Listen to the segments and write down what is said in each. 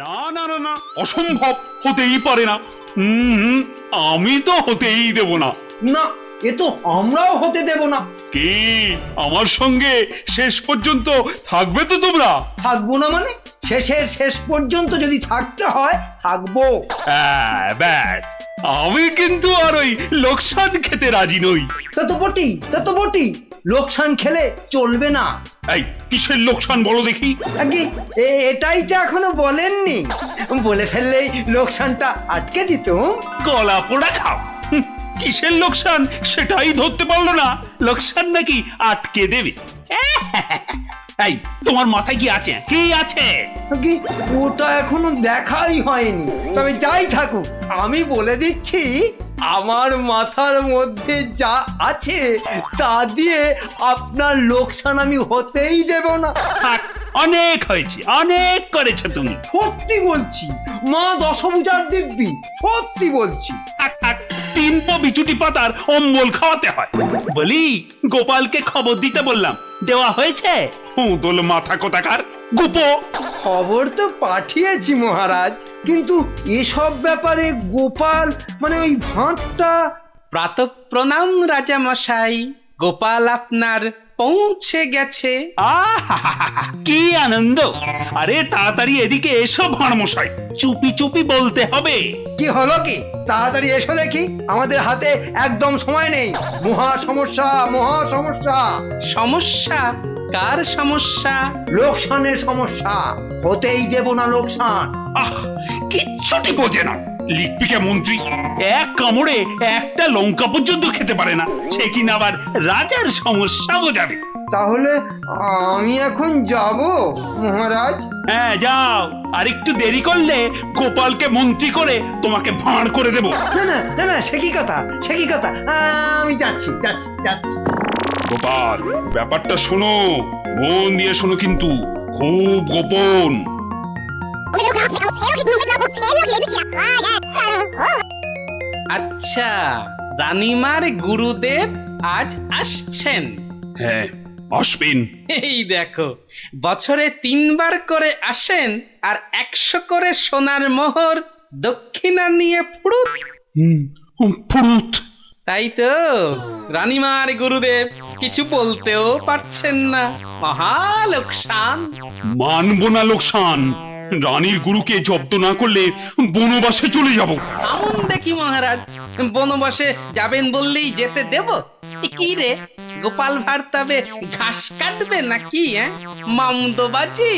না না না না, অসম্ভব, হতেই পারে না। আমি তো হতেই দেব না। না, এ তো আমরাও হতে দেব না। কি আমার সঙ্গে শেষ পর্যন্ত থাকবে তো তোমরা? থাকবো না মানে? শেষের শেষ পর্যন্ত যদি থাকতে হয় থাকবো। হ্যাঁ, ব্যাস, আমি কিন্তু আর ওই লোকসান খেতে রাজি নই। তা তো বটেই, লোকসান খেলে চলবে না। এই কিসের লোকসান বলো দেখি? আগে এটাই তো এখনো বলেননি। বলে ফেললেই লোকসানটা আটকে দিত। গলা পোড়া খাও। কিসের লোকসান সেটাই ধরতে পারলো না, লোকসান নাকি আটকে দেবে। এই তোমার মাথায় কি আছে? কি আছে? আগে ওটা এখনো দেখাই হয়নি। তবে যাই থাকুক, আমি বলে দিচ্ছি, আমার মাথার মধ্যে যা আছে তা দিয়ে আপনার লোকসান আমি হতেই দেব না। থাক, অনেক হয়েছে, অনেক করেছো তুমি। সত্যি বলছি, মা দশভুজার দিব্যি, সত্যি বলছি। থাক থাক, 3 পো বিচুটি পাতার অম্বল খাওয়াতে হয়। বলি, গোপালকে খবর দিতে বললাম, দেওয়া হয়েছে? হুঁদল মাথা কোথাকার, গুপো। খবর তো পাঠিয়েছি মহারাজ, কিন্তু এসব ব্যাপারে গোপাল মানে ওই ভাঁটটা। প্রাতঃ প্রণাম রাজা মশাই, গোপাল আপনার পৌঁছে গেছে। আহা, কি আনন্দ! আরে তাড়াতাড়ি এদিকে এসো ভাঁড় মশাই, চুপি চুপি বলতে হবে। কি হলো কি? তাড়াতাড়ি এসো দেখি, আমাদের হাতে একদম সময় নেই। মহা সমস্যা, মহা সমস্যা। সমস্যা? কার সমস্যা? লোকসানের সমস্যা, হতেই দেব না লোকসান। আহ, কিচ্ছুটি বোঝে না। লিখপিকা মন্ত্রী এক কামড়ে একটা লঙ্কা পর্যন্ত খেতে পারে না, সে কিনা আবার রাজার সমস্যা বোঝাবে। তাহলে আমি এখন যাব মহারাজ? হ্যাঁ যাও, আর একটু দেরি করলে গোপালকে মন্ত্রী করে তোমাকে ভাঁড় করে দেব। না না না না, সে কি কথা, সে কি কথা। আমি যাচ্ছি যাচ্ছি যাচ্ছি। গোপাল, ব্যাপারটা শোনো, মন দিয়ে শোনো, কিন্তু খুব গোপন। আচ্ছা, রানীমার গুরুদেব আজ আসছেন? হ্যাঁ, আসবেন। এই দেখো, বছরে 3 বার করে আসেন, আর 100 করে সোনার মোহর দক্ষিণা নিয়ে ফুরুত। ফুরুত। তাই তো, রানীমার গুরুদেব কিছু বলতেও পারছেন না। মহা লোকসান। মানবো না লোকসান। রানীর গুরুকে জব্দ না করলে বনবাসে চলে যাব। আমন দেখি মহারাজ, বনবাসে যাবেন বললেই যেতে দেব? কি রে, গোপাল ভাঁড় তবে ঘাস কাটবে নাকি? মামদোবাজি।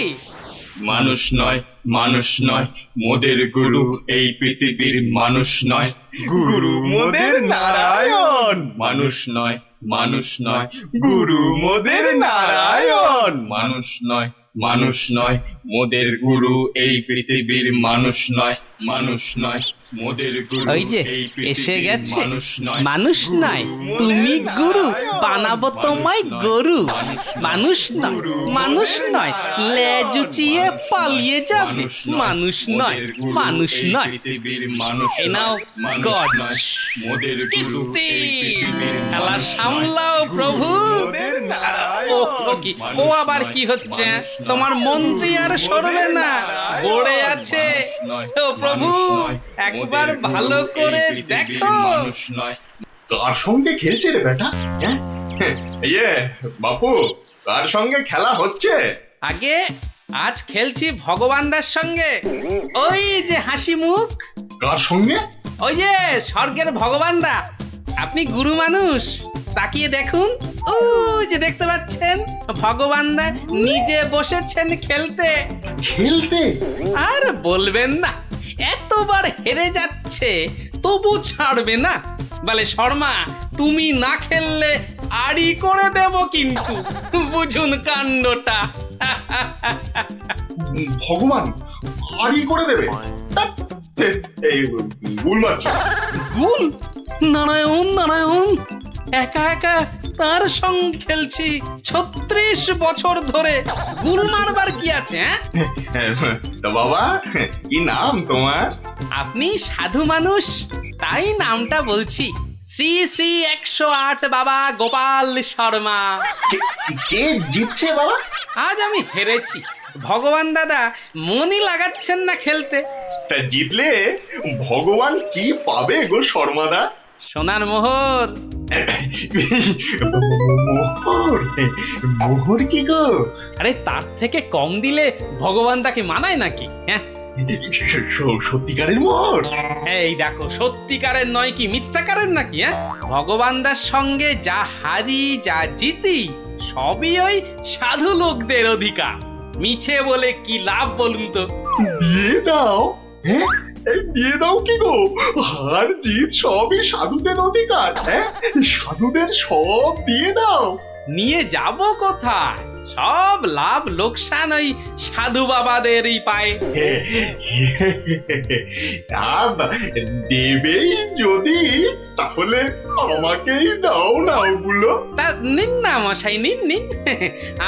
মানুষ নয়, মানুষ নয়, মোদের গুরু এই পৃথিবীর মানুষ নয়, গুরু মোদের নারায়ণ। মানুষ নয়, মানুষ নয়, গুরু মোদের নারায়ণ। মানুষ নয়, মানুষ নয়, মোদের গুরু এই পৃথিবীর মানুষ নয়, মানুষ নয়, মোদের গুরু ওই যে এই এসে পৃথিবীর গেছে। মানুষ নয়, মানুষ নয়, তুমি গুরু, বানাবো তোমায় গরু। মানুষ নয়, মানুষ নয়, লেজ উঁচিয়ে পালিয়ে যাবে। মানুষ নয়, মানুষ নয়। পৃথিবীর মানুষ এ নাও নয়, গজ। নয়, মোদের গুরু কিস্তি। এই পৃথিবীর খেলা মানুষ সামলাও নয়, প্রভু। মোদের নারায়ণ। ও কি, ও আবার কি হচ্ছে? তোমার মন্ত্রী আর সরবে না, পড়ে আছে। ও প্রভু, একবার ভালো করে দেখো। মানুষ নয়। কার সঙ্গে খেলছে রে বেটা? ইয়ে বাপু, কার সঙ্গে খেলা হচ্ছে? আগে আজ খেলছি ভগবানদার সঙ্গে। ওই যে হাসি মুখ, কার সঙ্গে? ওই যে স্বর্গের ভগবানদা। আপনি গুরু মানুষ, তাকিয়ে দেখুন, ও যে দেখতে পাচ্ছেন, ভগবানদা নিজে বসেছেন খেলতে। খেলতে? আর বলবেন না, এতবার হেরে যাচ্ছে তবু ছাড়বে না। বলে, শর্মা তুমি না খেললে আড়ি করে দেব কিন্তু, বুঝুন কাণ্ডটা। ভগবান হারি করে দেবে? এই ভুল মারছ। গুল? নারায়ণ নারায়ণ, একা একা তার সঙ্গে খেলছি 36 বছর ধরে। গুল মারবার কি আছে? তা বাবা, কি নাম তোমার? আপনি সাধু মানুষ, তাই নামটা বলছি। শ্রী শ্রী 108 বাবা গোপাল শর্মা। কে জিতছে বাবা? আজ আমি হেরেছি, ভগবান দাদা মনই লাগাচ্ছেন না খেলতে। তা জিতলে ভগবান কি পাবে গো শর্মাদা? সোনার মোহর। মোহর? মোহর কি গো? আরে তার থেকে কম দিলে ভগবান দাকে মানায় নাকি? হ্যাঁ, সত্যিকারের মোহর? এই দেখো, সত্যিকারের নয় কি মিথ্যাকারের নাকি? হ্যাঁ, ভগবান দার সঙ্গে যা হারি যা জিতি সবই ওই সাধু লোকদের অধিকার। মিছে বলে কি লাভ বলুন তো? দিয়ে দাও। হ্যাঁ, এই দিয়ে দাও কি গো? হার জিত সবই সাধুদের অধিকার। হ্যাঁ, সাধুদের সব দিয়ে দাও। নিয়ে যাব কোথায়? সব লাভ লোকসান ওই সাধু বাবাদেরই পায়। দেবেই যদি, তাহলে আমাকেই দাও না ওগুলো। তা নিন না মশাই, নিন নিন।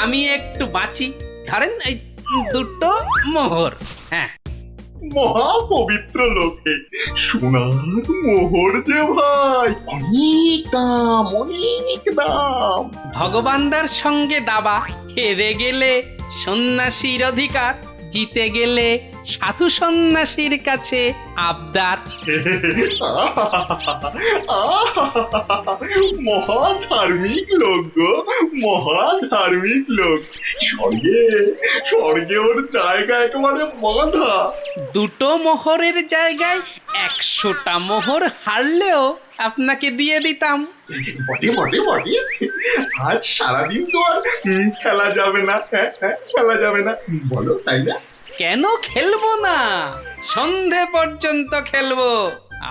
আমি একটু বাঁচি, ধরেন এই দুটো মোহর। হ্যাঁ, মহা পবিত্র লোকে সোনার মোহর যে ভাই, অনেক দাম, অনেক দাম। ভগবানদার সঙ্গে দাবা, হেরে গেলে সন্ন্যাসীর অধিকার, জিতে গেলে সাধু সন্ন্যাসীর কাছে আবদার। মহা ধার্মিক লোক গো, মহা ধার্মিক লোক। স্বর্গে, স্বর্গে ওর জায়গা একেবারে বাঁধা। দুটো মোহরের জায়গায় 100টা মোহর হারলেও আপনাকে দিয়ে দিতাম। বটে বটে বটে, আজ সারাদিন তো আর খেলা যাবে না। হ্যাঁ, খেলা যাবে না, বলো তাই না? কেন খেলবো না? সন্ধে পর্যন্ত খেলবো।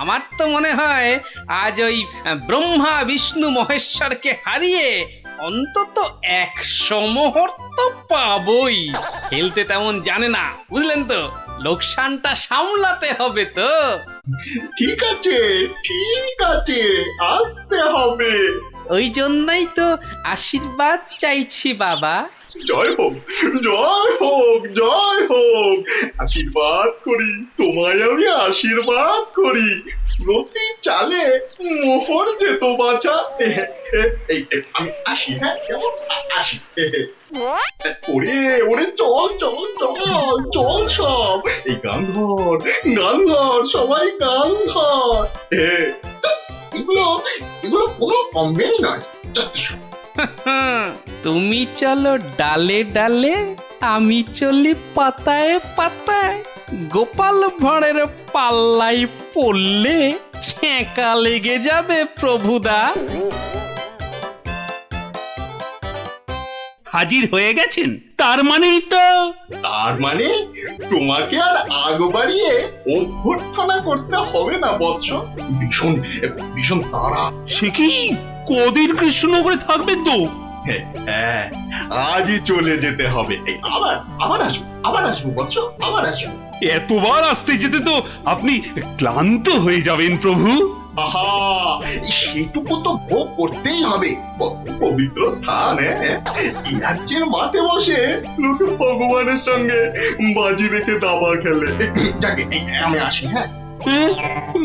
আমার তো মনে হয় আজ ওই ব্রহ্মা বিষ্ণু মহেশ্বরকে হারিয়ে অন্তত 100 মোহর তো পাবই। খেলতে তেমন জানে না, বুঝলেন তো? লোকসানটা সামলাতে হবে তো। ঠিক আছে, ঠিক আছে, আসতে হবে। ওই জন্যই তো আশীর্বাদ চাইছি বাবা। জয় হোক, জয় হোক, জয় হোক। আশীর্বাদ করি, তোমায় আমি আশীর্বাদ করি। প্রতি চালে মোহর যেত বাঁচা। এই আমি আসি, হ্যাঁ, কেমন আসি। ওরে ওরে, চল চল চল চল সব। এই গান ধর, গান ধর, সবাই গান ধর। এগুলো এগুলো কোনো কমবেই নয়। তুমি চলো ডালে ডালে, আমি চলি পাতায় পাতায়। গোপাল ভাঁড়ের পাল্লাই পড়লে ছেঁকা লেগে যাবে প্রভুদা। হাজির হয়ে গেছেন, তার মানেই তো। তার মানে তোমাকে আর আগ বাড়িয়ে অভ্যর্থনা করতে হবে না বৎস। ভীষণ ভীষণ তাড়া। সে কি কদিন কৃষ্ণনগরে থাকবেন তো? হ্যাঁ, আজই চলে যেতে হবে। এই আবার আবার আসবো, আবার আসবো বৎস, আবার আসবো। এতবার আসতে যেতে তো আপনি ক্লান্ত হয়ে যাবেন প্রভু। আহা, সেটুকু তো ভোগ করতেই হবে। পবিত্র স্থান, এই রাজ্যের মাঠে বসে লোকে ভগবানের সঙ্গে বাজি রেখে দাবা খেলে। যাকে আমি আসি। হ্যাঁ,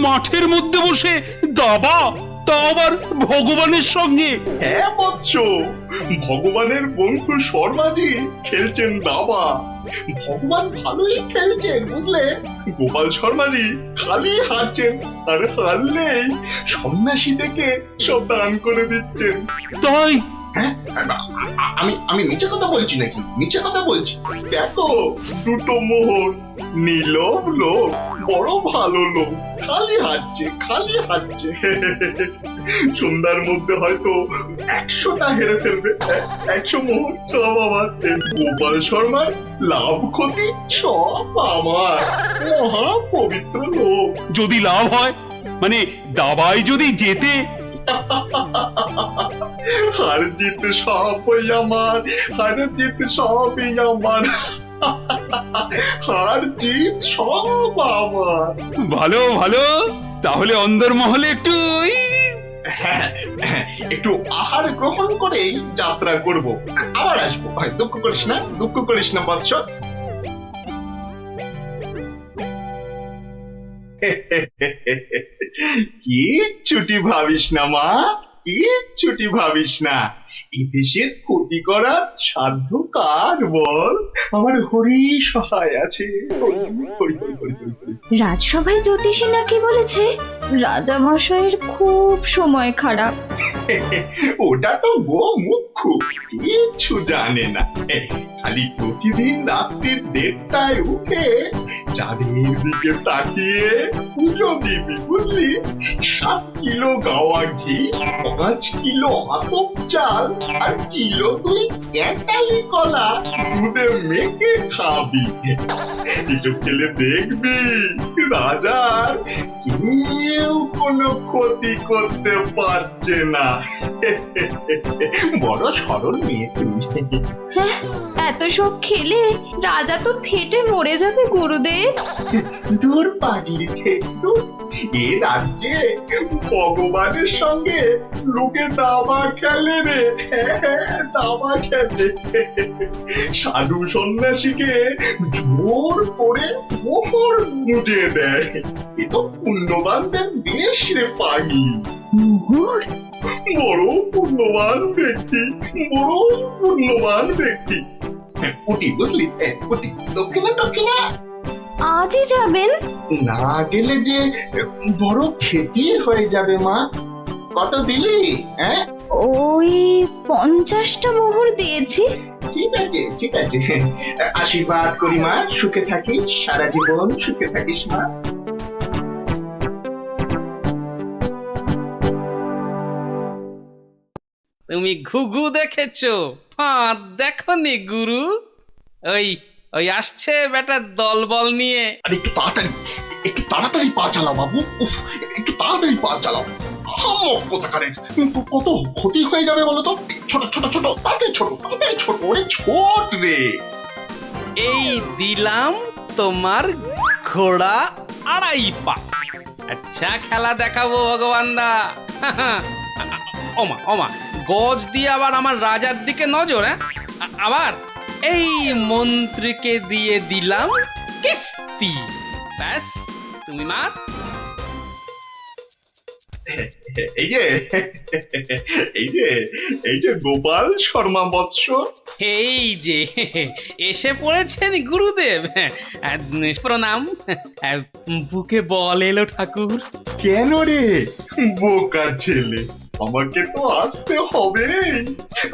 মাঠের মধ্যে বসে দাবা, তা আবার ভগবানের সঙ্গে? হ্যাঁ বৎস, ভগবানের বন্ধু শর্মাজি খেলছেন দাবা। ভগবান ভালোই খেলছেন, বুঝলে। গোপাল শর্মাজি খালি হারছেন, আর হারলেই সন্ন্যাসী থেকে সব দান করে দিচ্ছেন। তাই? হ্যাঁ, আমি আমি মিছে কথা বলছি নাকি? মিছে কথা বলছি? দেখো, দুটো মোহর, নীলব লোক, বড় ভালো লোক, খালি হাঁটছে, খালি হাঁটছে। সন্ধ্যার মধ্যে হয়তো 100টা হেরে ফেলবে। 100 মোহর সব আমার। গোপাল শর্মার লাভ ক্ষতি সব আমার। মহা পবিত্র লোক। যদি লাভ হয়, মানে দাবায় যদি জেতে? হার জিত সবই আমার, হার জিত সবই আমার, হার জিত সব আমার। ভালো ভালো, তাহলে অন্দরমহলে একটু হ্যাঁ, একটু আহার গ্রহণ করেই যাত্রা করব। আবার আসবো, দুঃখ করিস না, দুঃখ করিস না বৎস। কি ছুটি ভাবিস না মা, কিচ্ছুটি ভাবিস না, এই দেশের ক্ষতি করার সাধ্য কার বল? আমার হরি সহায় আছে। হরি, হরি, হরি, হরি, হরি, হরি। রাজসভায় জ্যোতিষী নাকি বলেছে রাজা মশাইয়ের খুব সময় খারাপ। ওটা তো মুখ্য, কিচ্ছু জানে না। খালি প্রতিদিন রাত্রির 1:30টায় উঠে চাঁদের দিকে তাকিয়ে পুজো দিবি, বুঝলি? 7 কিলো গাওয়া ঘি, 5 কিলো আতপ চাল আর কিলো 2 ক্যাটালি কলা দুধে মেখে খাবি। এসব খেলে দেখবি রাজার কেউ কোনো ক্ষতি করতে পারছে না। বড় সরল মেয়ে তুমি। হ্যাঁ, এত সব খেলে রাজা তো ফেটে মরে যাবে গুরুদেব। দূর পাগলি দূর। এ রাজ্যে ভগবানের সঙ্গে লোকে দাবা খেলে রে, দাবা খেলে। সাধু সন্ন্যাসীকে জোর করে মোহর গুঁজে দেয়। এ তো পুণ্যবানদের দেশ রে পাগি। মোহর? বড় পুণ্যবান ব্যক্তি, বড় পুণ্যবান ব্যক্তি। ওটি বুঝলি, ওটি দক্ষিণা দক্ষিণা। আজই যাবেন? না গেলে যে বড় ক্ষতি হয়ে যাবে মা। কত দিলি? হ্যাঁ, ওই 50টা মোহর দিয়েছি। ঠিক আছে ঠিক আছে, আশীর্বাদ করি মা, সুখে থাকিস, সারা জীবন সুখে থাকিস মা। তুমি ঘুঘু দেখেছো, ফাঁদ দেখনি গুরু? ওই ওই আসছে বেটার দলবল নিয়ে। আর একটু তাড়াতাড়ি পা চালাও বাবু, উফ, একটু তাড়াতাড়ি পা চালাও। কোথাকারের কত ক্ষতি হয়ে যাবে বলো তো? ছোট ছোট ছোট, তাড়াতাড়ি ছোট, তাড়াতাড়ি ছোট, ওরে ছোট রে। এই দিলাম তোমার ঘোড়া 2.5 পা। আচ্ছা খেলা দেখাবো ভগবান দা। ওমা ওমা, গজ দিয়ে আবার আমার রাজার দিকে নজর। হ্যাঁ, আবার এই মন্ত্রীকে দিয়ে দিলাম কিস্তি। ব্যাস, তুমি মাত। এই যে এই যে এই যে গোপাল শর্মা বৎস। এই যে এসে পড়েছেন গুরুদেব। প্রণাম। বুকে বল এলো ঠাকুর। কেন রে বোকা ছেলে, আমাকে তো আসতে হবে।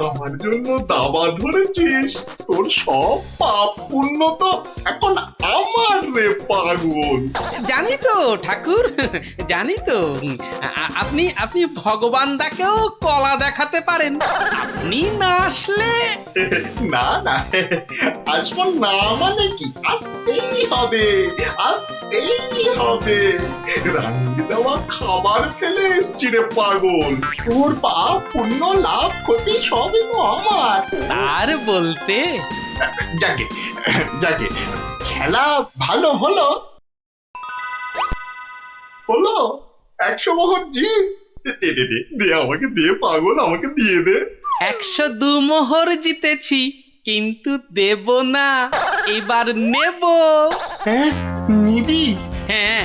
আমার জন্য দাবা ধরেছিস, তোর সব পাপ পুণ্য তো এখন আমার রে পাগল। জানি তো ঠাকুর, জানি তো। আপনি আপনি ভগবান দাকেও কলা দেখাতে পারেন। আপনি না আসলে না না, আসবো না মানে কি? আসতেই হবে, আসতেই হবে। রান্নি দেওয়া খাবার খেলে এসছি রে পাগল। তোর পাপ পুণ্য লাভ ক্ষতি সবই তো আমার। আর বলতে যাকে যাকে, খেলা ভালো হলো হলো। 100 মোহর জিত। দে দে দে দে, আমাকে দে পাগল, আমাকে দিয়ে দে। 102 মোহর জিতেছি, কিন্তু দেব না, এবার নেব। হ্যাঁ, নিবি? হ্যাঁ,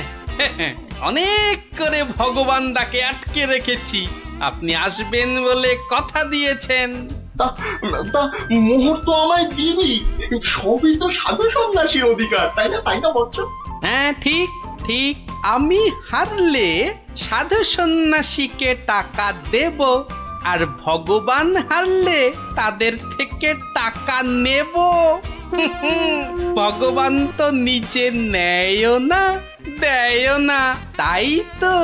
অনেক করে ভগবান দাকে আটকে রেখেছি। আপনি আসবেন বলে কথা দিয়েছেন। তা তা মোহর তো আমায় দিবি, সবই তো সাধু সন্ন্যাসীর অধিকার, তাই না? তাই না বৎস? হ্যাঁ, ঠিক ঠিক। আমি হারলে সাধু সন্ন্যাসীকে টাকা দেব, আর ভগবান হারলে তাদের থেকে টাকা নেব। ভগবান তো নিজে নেয়ও না, দেয়ও না। তাই তো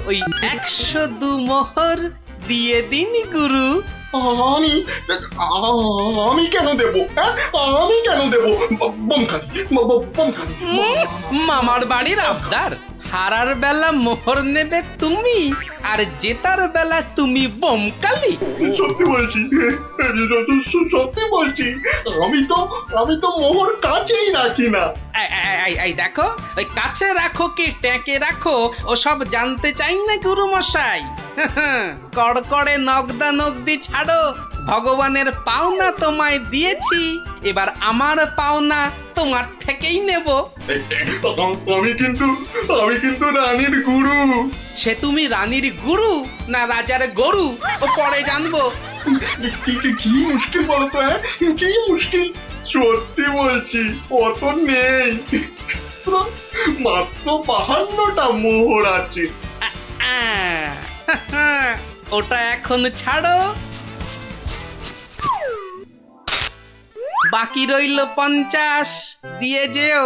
ওই 102 মোহর দিয়ে দিন গুরু। আমি আমি কেন দেবো? হ্যাঁ, আমি কেন দেবো? বমখালি বমখালি। মামার বাড়ির আবদার। হারার বেলা মোহর নেবে তুমি, আর জেতার বেলা তুমি বমকালি। সত্যি বলছি, সত্যি বলছি। আমি তো মোহর কাছেই রাখি না। এই দেখো, ওই কাছে রাখো কি ট্যাঁকে রাখো ও সব জানতে চাই না গুরু মশাই। কড়কড়ে নগদা নগদি ছাড়ো, ভগবানের পাওনা তোমায় দিয়েছি, এবার আমার পাওনা তোমার থেকেই নেব। আমি কিন্তু রানীর গুরু। সে তুমি রানীর গুরু না রাজার গরু ও পরে জানবো। কি মুশকিল বলতো, হ্যাঁ? কি মুশকিল? সত্যি বলছি, অত নেই, মাত্র 52টা মোহর আছে। ওটা এখন ছাড়ো, বাকি রইল 50। দিয়ে যেও,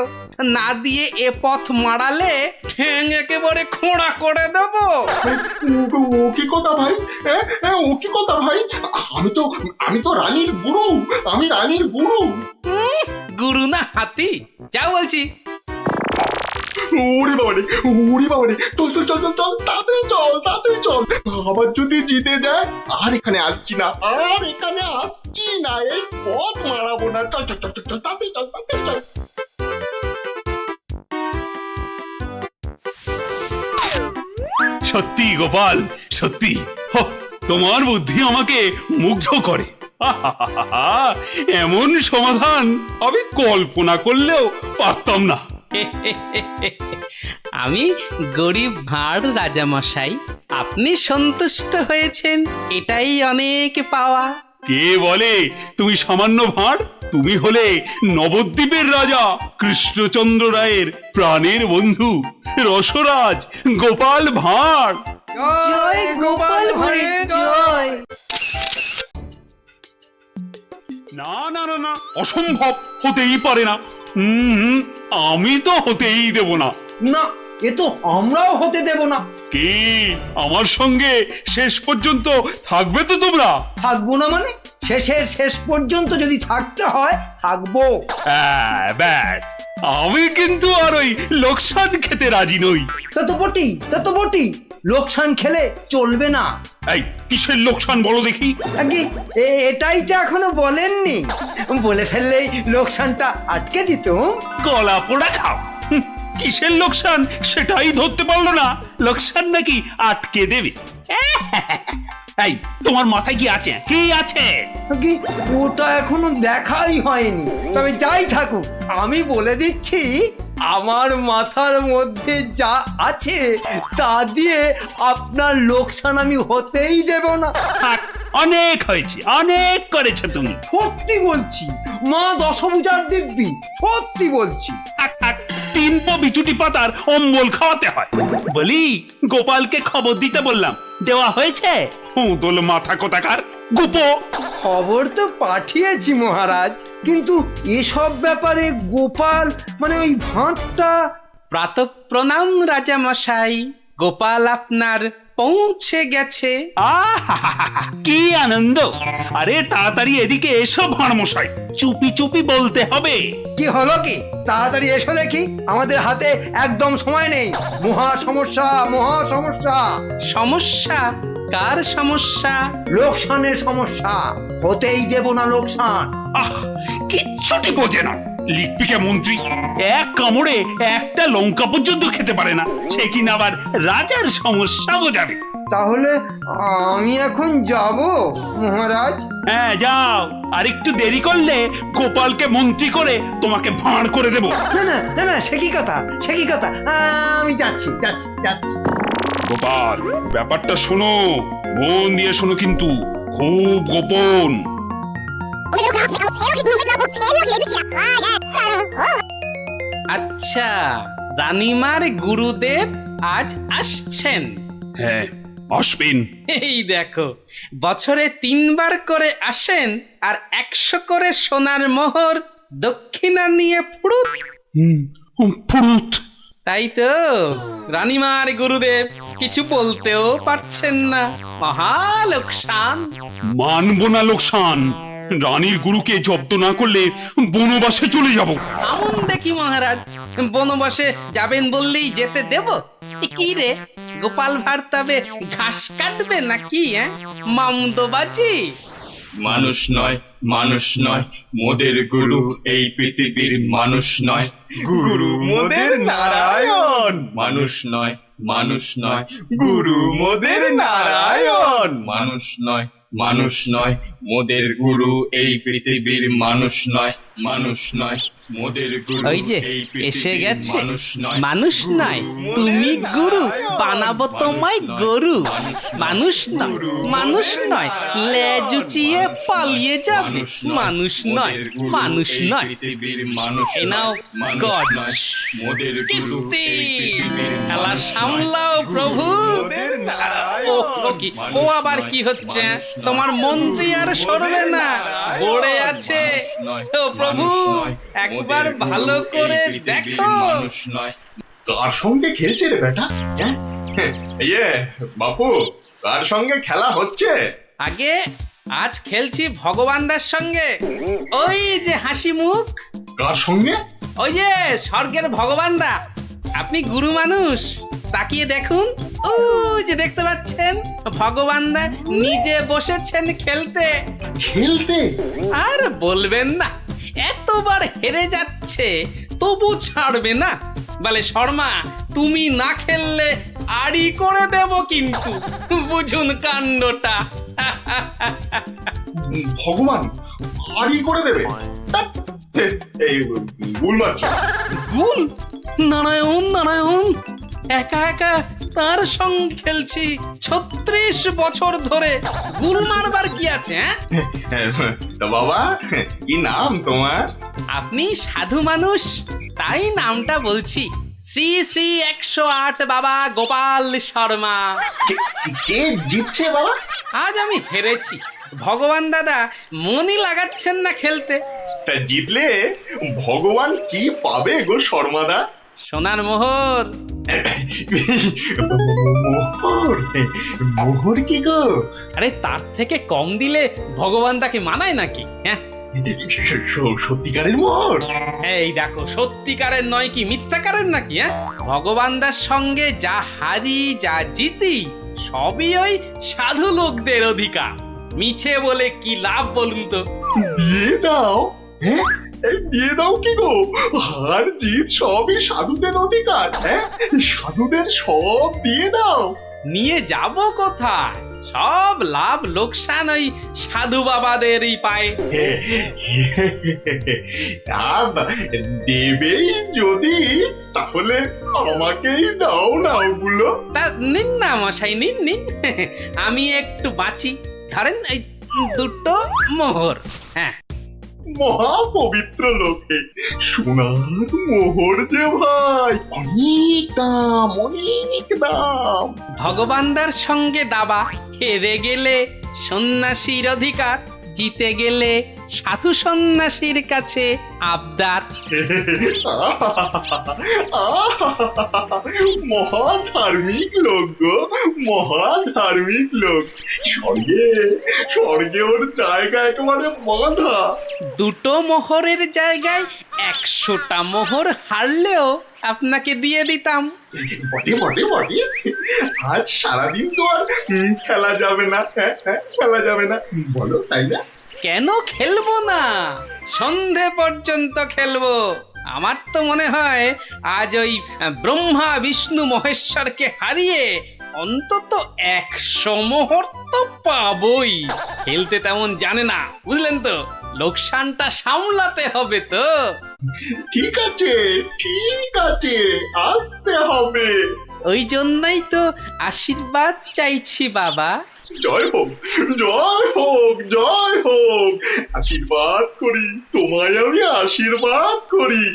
না দিয়ে এ পথ মারালে ঠ্যাং একেবারে খোঁড়া করে দেবো। ও কি কথা ভাই? ও কি কথা ভাই? আমি তো রানীর গুরু, আমি রানীর গুরু। গুরু না হাতি, যা বলছি। ওরে বাবারে, চল তাড়াতাড়ি চল। আবার যদি জিতে যায় আর এখানে আসছি না, এই পথ মারাবো না। চল তাড়াতাড়ি চল। সত্যি গোপাল, সত্যি তোমার বুদ্ধি আমাকে মুগ্ধ করে। আহাহাহা, এমন সমাধান আমি কল্পনা করলেও পারতাম না। আমি গরিব ভাঁড় রাজামশাই, আপনি সন্তুষ্ট হয়েছেন, এটাই অনেক পাওয়া। কে বলে তুমি সামান্য ভাঁড়? তুমি হলে নবদ্বীপের রাজা কৃষ্ণচন্দ্র রায়ের প্রাণের বন্ধু রসরাজ গোপাল ভাঁড়। জয় গোপাল ভাঁড়ের জয়। না না না না, অসম্ভব, হতেই পারে না। আমি তো হতেই দেব না। না, এ তো আমরাও হতে দেব না। কি আমার সঙ্গে শেষ পর্যন্ত থাকবে তো তোমরা? থাকবো না মানে? শেষের শেষ পর্যন্ত যদি থাকতে হয় থাকবো। ব্যাস, আমি কিন্তু আর ওই লোকসান খেতে রাজি নই। তা তো বটি লোকসান খেলে চলবে না। এই কিসের লোকসান বলো দেখি? আগে এটাই তো এখনো বলেননি, বলে ফেললেই লোকসানটা আটকে দিত। গলা পোড়া খাও। কিসের লোকসান সেটাই ধরতে পারলো না, লোকসান নাকি আটকে দেবে। এই তোমার মাথায় কি আছে? কি আছে? আগে ওটা এখনো দেখাই হয়নি, তবে যাই থাকুক আমি বলে দিচ্ছি, আমার মাথার মধ্যে যা আছে তা দিয়ে আপনার লোকসান আমি হতেই দেব না। থাক, অনেক হয়েছে, অনেক করেছো তুমি। সত্যি বলছি, মা দশভুজার দিব্যি, সত্যি বলছি। থাক, 3 পো বিচুটি পাতার অম্বল খাওয়াতে হয়। বলি গোপালকে খবর দিতে বললাম, দেওয়া হয়েছে? দোল মাথা কোথাকার গোপো। খবর তো পাঠিয়েছি মহারাজ, কিন্তু এসব ব্যাপারে গোপাল মানে ওই ভাঁড়টা। প্রাতঃপ্রণাম রাজামশাই, গোপাল আপনার পৌঁছে গেছে। আহা, কি আনন্দ! আরে তাড়াতাড়ি এদিকে এসো ভাঁড় মশাই, চুপি চুপি বলতে হবে। কি হলো কি? তাড়াতাড়ি এসো দেখি, আমাদের হাতে একদম সময় নেই। মহা সমস্যা। সমস্যা? কার সমস্যা? লোকসানের সমস্যা, হতেই দেব না লোকসান। কিচ্ছুটি বোঝে না, লিপিকা মন্ত্রী এক কামড়ে একটা লঙ্কা পর্যন্ত খেতে পারে না, সে কিনা আবার রাজার সমস্যা বোঝাবে। তাহলে আমি এখন যাব মহারাজ? হ্যাঁ যাও, আর একটু দেরি করলে গোপালকে মন্ত্রী করে তোমাকে ভাঁড় করে দেব। না, সে কি কথা? আমি যাচ্ছি। গোপাল, ব্যাপারটা শোনো, মন দিয়ে শোনো, কিন্তু খুব গোপন। আচ্ছা, রানীমার গুরুদেব আজ আসছেন? হ্যাঁ, আসবেন। এই দেখো, বছরে 3 বার করে আসেন, আর 100 করে সোনার মোহর দক্ষিণা নিয়ে ফুরুত। ফুরুত? তাই তো, রানীমার গুরুদেব কিছু বলতেও পারছেন না, মহা লোকসান। মানব না লোকসান, রানীর গুরুকে জব্দ না করলে বনবাসে চলে যাব। আমন দেখি মহারাজ, বনবাসে যাবেন বললেই যেতে দেব? কি রে গোপাল ভাঁড়, তবে ঘাস কাটবে নাকি? মামদোবাজি? মানুষ নয় মানুষ নয় মোদের গুরু এই পৃথিবীর মানুষ নয় গুরু মোদের নারায়ণ মানুষ নয় মানুষ নয় গুরু মোদের নারায়ণ মানুষ নয় মানুষ নয় মোদের গুরু এই পৃথিবীর মানুষ নয় মানুষ নয় মোদের গুরু ওই যে এই এসে পৃথিবীর গেছে মানুষ নয় মানুষ নয় তুমি গুরু বানাবো তোমায় গরু মানুষ নয় মানুষ নয় লেজ উঁচিয়ে পালিয়ে যাবে মানুষ নয় মানুষ নয় পৃথিবীর মানুষ এই নাও মানুষ গড নয় মোদের গুরু কিস্তি এই পৃথিবীর খেলা মানুষ নয়। সামলাও প্রভু মোদের নারায়ণ। ও কি ও আবার কি হচ্ছে তোমার মন্ত্রী আর সরবে না পড়ে আছে ও প্রভু একবার ভালো করে দেখো মানুষ নয় কার সঙ্গে খেলছে রে বেটা ইয়ে বাপু কার সঙ্গে খেলা হচ্ছে আগে আজ খেলছি ভগবানদার সঙ্গে ওই যে হাসি মুখ কার সঙ্গে ওই যে স্বর্গের ভগবানদা আপনি গুরু মানুষ তাকিয়ে দেখুন ওই যে দেখতে পাচ্ছেন ভগবানদা নিজে বসেছেন খেলতে খেলতে আর বলবেন না এতবার হেরে যাচ্ছে তবু ছাড়বে না বলে শর্মা তুমি না খেললে আড়ি করে দেব কিন্তু বুঝুন কাণ্ডটা ভগবান হারি করে দেবে এই ভুল মাত্র গুল নারায়ণ নারায়ণ একা একা তার সঙ্গে খেলছি 36 বছর ধরে গুল মারবার কি আছে তা বাবা কি নাম তোমার আপনি সাধু মানুষ তাই নামটা বলছি শ্রী শ্রী 108 বাবা গোপাল শর্মা কে জিতছে বাবা আজ আমি হেরেছি ভগবান দাদা মনই লাগাচ্ছেন না খেলতে তা জিতলে ভগবান কি পাবে গো শর্মাদা সোনার মোহর মোহর মোহর কি গো আরে তার থেকে কম দিলে ভগবান তাকে মানায় নাকি হ্যাঁ সত্যিকারের মোহর এই দেখো সত্যিকারের নয় কি মিথ্যাকারের নাকি হ্যাঁ ভগবানদার সঙ্গে যা হারি যা জিতি সবই ওই সাধু লোকদের অধিকার মিছে বলে কি লাভ বলুন তো দিয়ে দাও হ্যাঁ এই দিয়ে দাও কি গো হার জিত সবই সাধুদের অধিকার হ্যাঁ সাধুদের সব দিয়ে দাও নিয়ে যাব কোথায় সব লাভ লোকসান ওই সাধু বাবাদেরই পায় দেবেই যদি তাহলে আমাকেই দাও না ওগুলো তা নিন না মশাই নিন নিন আমি একটু বাঁচি ধরেন এই দুটো মোহর হ্যাঁ মহা পবিত্র লোকে সোনার মোহর যে ভাই অনেক দাম অনেক দাম ভগবানদার সঙ্গে দাবা হেরে গেলে সন্ন্যাসীর অধিকার জিতে গেলে সাধু সন্ন্যাসীর কাছে আবদার মহা ধার্মিক লোক গো মহা ধার্মিক লোক স্বর্গে স্বর্গে ওর জায়গা একেবারে বাঁধা দুটো মোহরের জায়গায় 100টা মোহর হারলেও আপনাকে দিয়ে দিতাম বটে বটে বটে আজ সারাদিন তো আর খেলা যাবে না খেলা যাবে না বলো তাই না কেন খেলবো না সন্ধে পর্যন্ত খেলবো আমার তো মনে হয় আজ ওই ব্রহ্মা বিষ্ণু মহেশ্বরকে হারিয়ে অন্তত 100 মোহর তো পাবই খেলতে তেমন জানে না বুঝলেন তো লোকসানটা সামলাতে হবে তো ঠিক আছে আসতে হবে ওই জন্যই তো আশীর্বাদ চাইছি বাবা জয় হোক জয় হোক জয় হোক আশীর্বাদ করি তোমায় আমি আশীর্বাদ করি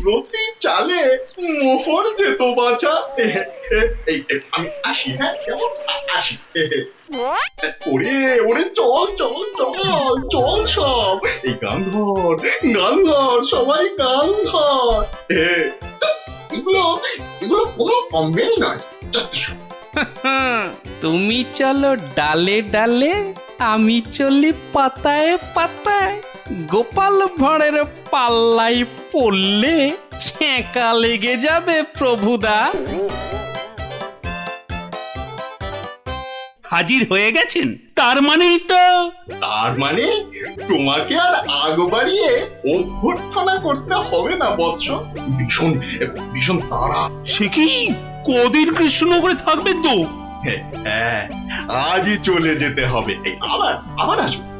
প্রতি চালে মোহর যেত বাছা এই আমি আসি হ্যাঁ কেমন আসি ওরে ওরে চল চল চল চল সব এই গান ধর সবাই গান ধর এগুলো এগুলো কোনো কমবেই নয় যথেষ্ট তুমি চলো ডালে ডালে আমি চলি পাতায় পাতায় গোপাল ভাঁড়ের পাল্লাই পড়লে ছ্যাঁকা লেগে যাবে প্রভুদা হাজির হয়ে গেছেন, তার মানেই তো তার মানে তোমাকে আর আগ বাড়িয়ে অভ্যর্থনা করতে হবে না বৎস। ভীষণ ভীষণ তাড়া। সে কি কদিন কৃষ্ণনগরে থাকবেন তো? হ্যাঁ, আজই চলে যেতে হবে। এই আবার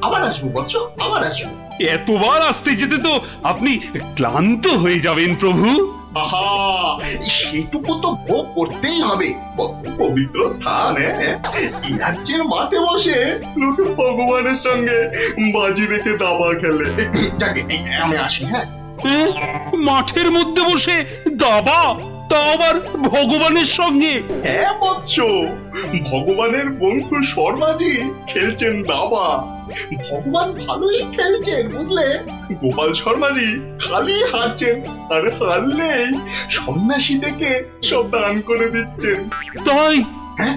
আবার আসবো বৎস, আবার আসবো। এতবার আসতে যেতে তো আপনি ক্লান্ত হয়ে যাবেন প্রভু। আহা, সেটুকু তো ভোগ করতেই হবে। কত পবিত্র স্থান। এই রাজ্যের মাঠে বসে লোকে ভগবানের সঙ্গে বাজি রেখে দাবা খেলে। যাকে আমি আসি। হ্যাঁ, মাঠের মধ্যে বসে দাবা, তা আবার ভগবানের সঙ্গে? হ্যাঁ বৎস, ভগবানের বন্ধু শর্মাজি খেলছেন দাবা। ভগবান ভালোই খেলছেন বুঝলে। গোপাল শর্মাজি খালি হারছেন, আর হারলেই সন্ন্যাসী থেকে সব দান করে দিচ্ছেন। তাই? হ্যাঁ,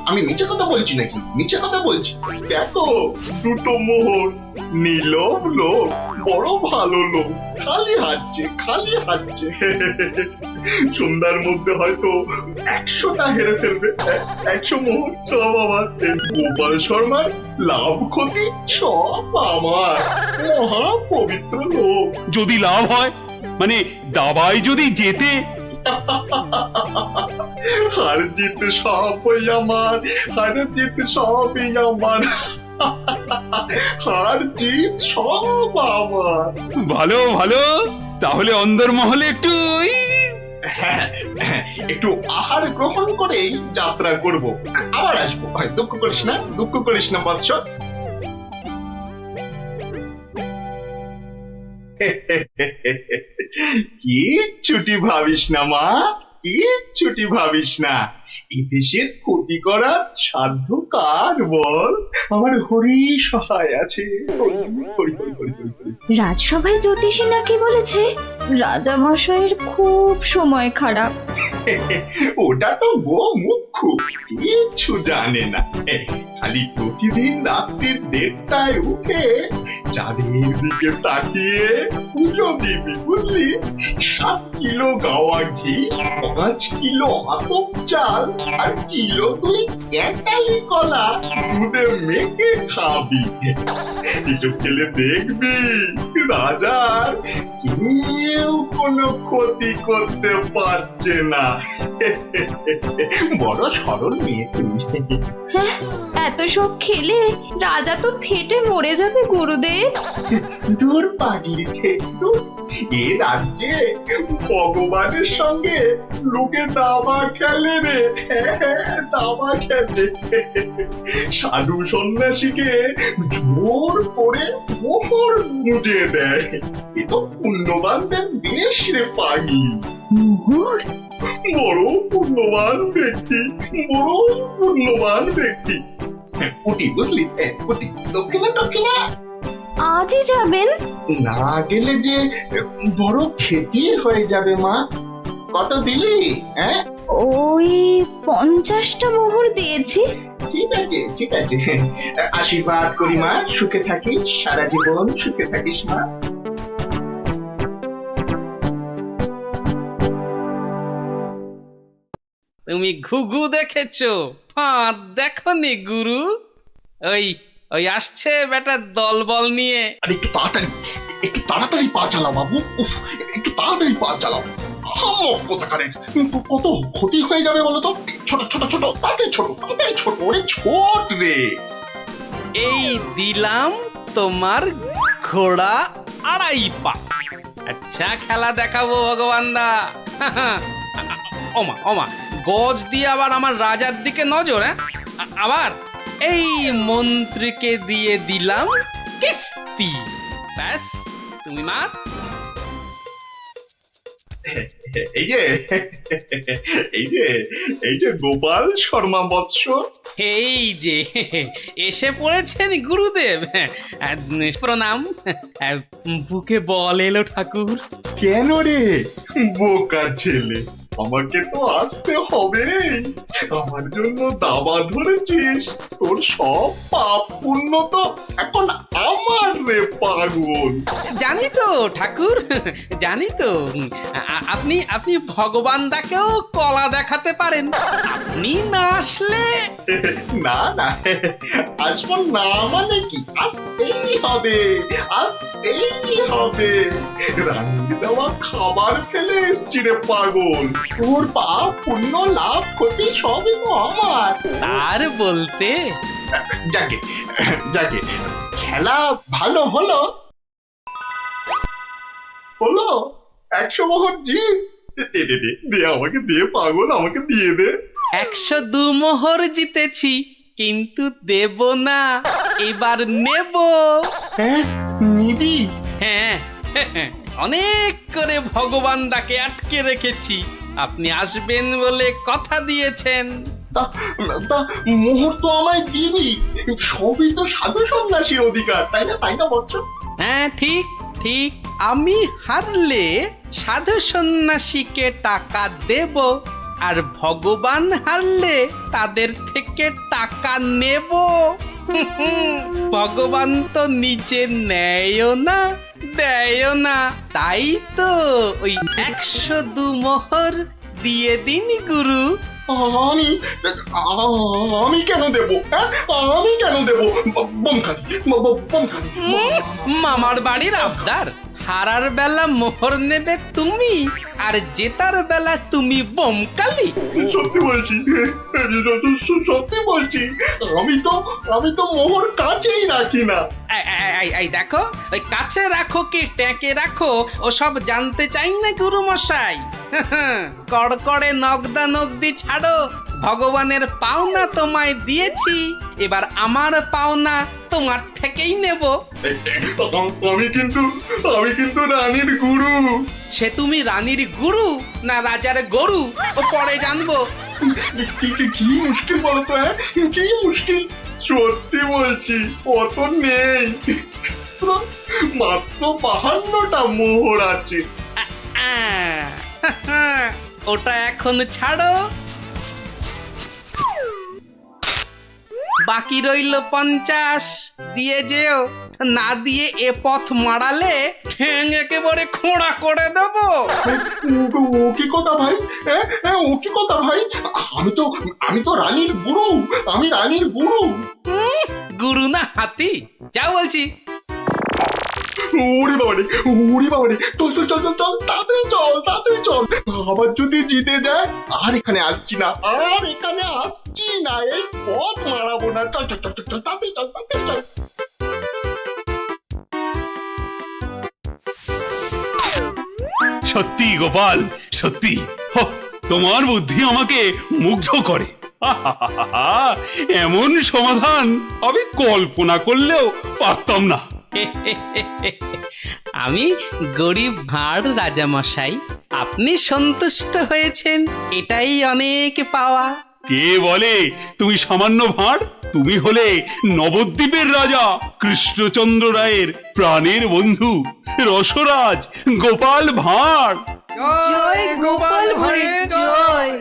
আমি মিছে কথা বলছি নাকি? মিছে কথা বলছি? দেখো, দুটো মোহর, নীলব লোক, বড় ভালো লোক, খালি হাঁটছে খালি হাঁটছে। সন্ধ্যার মধ্যে হয়তো 100টা হেরে ফেলবে। 100 মোহর সব আমার। গোপাল শর্মার লাভ ক্ষতি সব আমার। মহা পবিত্র লোক। যদি লাভ হয়, মানে দাবায় যদি জেতে? হার জিত সবই আমার, হার জিত সবই আমার, হার জিত সব আমার। ভালো ভালো, তাহলে অন্দরমহলে একটু হ্যাঁ, একটু আহার গ্রহণ করেই যাত্রা করব। আবার আসবো। দুঃখ করিস না, দুঃখ করিস না বৎস। কি ছুটি ভাবিস না মা, কি ছুটি ভাবিস না। এই দেশের ক্ষতি করার সাধ্য কার বল? আমার হরি সহায় আছে। হরি, হরি, হরি, হরি, হরি, হরি। রাজসভায় জ্যোতিষী নাকি বলেছে রাজা মশাইয়ের খুব সময় খারাপ। ওটা তো গো মুখ্য, কিচ্ছু জানে না। খালি প্রতিদিন রাত্রির 1:30টায় উঠে চাঁদের দিকে তাকিয়ে পুজো দিবি বুঝলি। 7 কিলো গাওয়া ঘি, 5 কিলো আতপ চাল, আর কিলো 2 ক্যাটালি কলা দুধে মেখে খাবি। এসব খেলে দেখবি রাজার কেউ কোনো ক্ষতি করতে পারছে না। বড় সরল মেয়ে তুমি। হ্যাঁ, এত সব খেলে রাজা তো ফেটে মরে যাবে গুরুদেব। দূর পাগলি খেটু, এ রাজ্যে ভগবানের সঙ্গে লোকে দাবা খেলে রে। দাবা খেলে। সাধু সন্ন্যাসীকে জোর করে মোহর বুঝিয়ে দেয়। এ তো পুণ্যবানদের দেশ রে পাগলি। মোহর? বড় পুণ্যবান ব্যক্তি, বড় পুণ্যবান ব্যক্তি। উঠি বুঝলি, উঠি। দক্ষিণা দক্ষিণা। আজই যাবেন? না গেলে যে বড় ক্ষতি হয়ে যাবে মা। কত দিলি? হ্যাঁ, ওই 50টা মোহর দিয়েছি। ঠিক আছে ঠিক আছে। আশীর্বাদ করি মা, সুখে থাকিস, সারা জীবন সুখে থাকিস মা। তুমি ঘুঘু দেখেছো, ফাঁদ দেখনি গুরু? ওই ওই আসছে বেটার দলবল নিয়ে। আর একটু তাড়াতাড়ি পা চালাও বাবু। উফ, একটু তাড়াতাড়ি পা চালাও। কোথাকারের কত ক্ষতি হয়ে যাবে বলো তো। ছোট ছোট ছোট, তাড়াতাড়ি ছোট, তাড়াতাড়ি ছোট। ওরে ছোট রে। এই দিলাম তোমার ঘোড়া 2.5 পা। আচ্ছা খেলা দেখাবো ভগবান দা। ওমা ওমা, গজ দিয়ে আবার আমার রাজার দিকে নজর। হ্যাঁ, আবার এই মন্ত্রীকে দিয়ে দিলাম কিস্তি। ব্যাস, তুমি মাত। এই যে এই যে এই যে গোপাল শর্মা বৎস। এই যে এসে পড়েছেন গুরুদেব। প্রণাম। বুকে বল এলো ঠাকুর। কেন রে বোকা ছেলে, আমাকে তো আসতে হবে। আমার জন্য দাবা ধরেছিস, তোর সব পাপ পুণ্য তো এখন আমার রে পাগল। জানি তো ঠাকুর, জানি তো। আপনি আপনি ভগবান দাকেও কলা দেখাতে পারেন। আপনি না আসলে না না, আসবো না মানে কি? আসতেই হবে, আসতেই হবে। রানীর দেওয়া খাবার খেলে এসছি রে পাগল। তোর পাপ পুণ্য লাভ ক্ষতি সবই তো আমার। তার বলতে যাকে যাকে, খেলা ভালো হলো হলো। 100 মোহর জিত। দে দে দে দে, আমাকে দে পাগল, আমাকে দিয়ে দে। 102 মোহর জিতেছি, কিন্তু দেব না, এবার নেব। হ্যাঁ, নিবি? হ্যাঁ, অনেক করে ভগবান দাকে আটকে রেখেছি। আপনি আসবেন বলে কথা দিয়েছেন। তা তা মোহর তো আমায় দিবি। সবই তো সাধু সন্ন্যাসীর অধিকার, তাই না? তাই না বৎস? হ্যাঁ, ঠিক ঠিক। আমি হারলে সাধু সন্ন্যাসীকে টাকা দেব, আর ভগবান হারলে তাদের থেকে টাকা নেব। ভগবান তো নিজে নেয়ও না, দেয়ও না। তাই তো ওই 102 মোহর দিয়ে দিন গুরু। আমি আমি কেন দেব? হ্যাঁ, আমি কেন দেব? বমখালি বমখালি। মামার বাড়ির আবদার। হারার বেলা মোহর নেবে তুমি, আর জেতার বেলা তুমি বমকালি। সত্যি বলছি, সত্যি বলছি। আমি তো মোহর কাছেই রাখি না। এই দেখো, ওই কাছে রাখো কি ট্যাঁকে রাখো ওসব জানতে চাই না গুরু মশাই। কড়কড়ে নগদা নগদি ছাড়ো। ভগবানের পাওনা তোমায় দিয়েছি, এবার আমার পাওনা তোমার থেকেই নেব। আমি কিন্তু রানীর গুরু। সে তুমি রানীর গুরু না রাজার গরু, ও পরে জানবো। কি মুশকিল বলতো? হ্যাঁ, কি মুশকিল। সত্যি বলছি, অত নেই। মাত্র 52টা মোহর আছে। ওটা এখন ছাড়ো, বাকি রইল 50। দিয়ে যেও, না দিয়ে এ পথ মারালে ঠ্যাং একেবারে খোঁড়া করে দেবো। ও কি কথা ভাই? ও কি কথা ভাই? আমি তো রানীর গুরু। আমি রানীর গুরু। গুরু না হাতি, যাও বলছি। ওরে বাবারে, চল চল চল চল চল, তাড়াতাড়ি চল। আবার যদি জিতে যায়, আর এখানে আসছি না, এই পথ মারাবো না। চল চল চল চল, তাড়াতাড়ি চল। সত্যি গোপাল, সত্যি তোমার বুদ্ধি আমাকে মুগ্ধ করে। এমন সমাধান আমি কল্পনা করলেও পারতাম না। আমি গরিব ভাঁড় রাজামশাই, আপনি সন্তুষ্ট হয়েছেন, এটাই অনেক পাওয়া। কে বলে তুমি সামান্য ভাঁড়? তুমি হলে নবদ্বীপের রাজা কৃষ্ণচন্দ্র রায়ের প্রাণের বন্ধু রসরাজ গোপাল ভাঁড়। জয় গোপাল ভাঁড়ের জয়।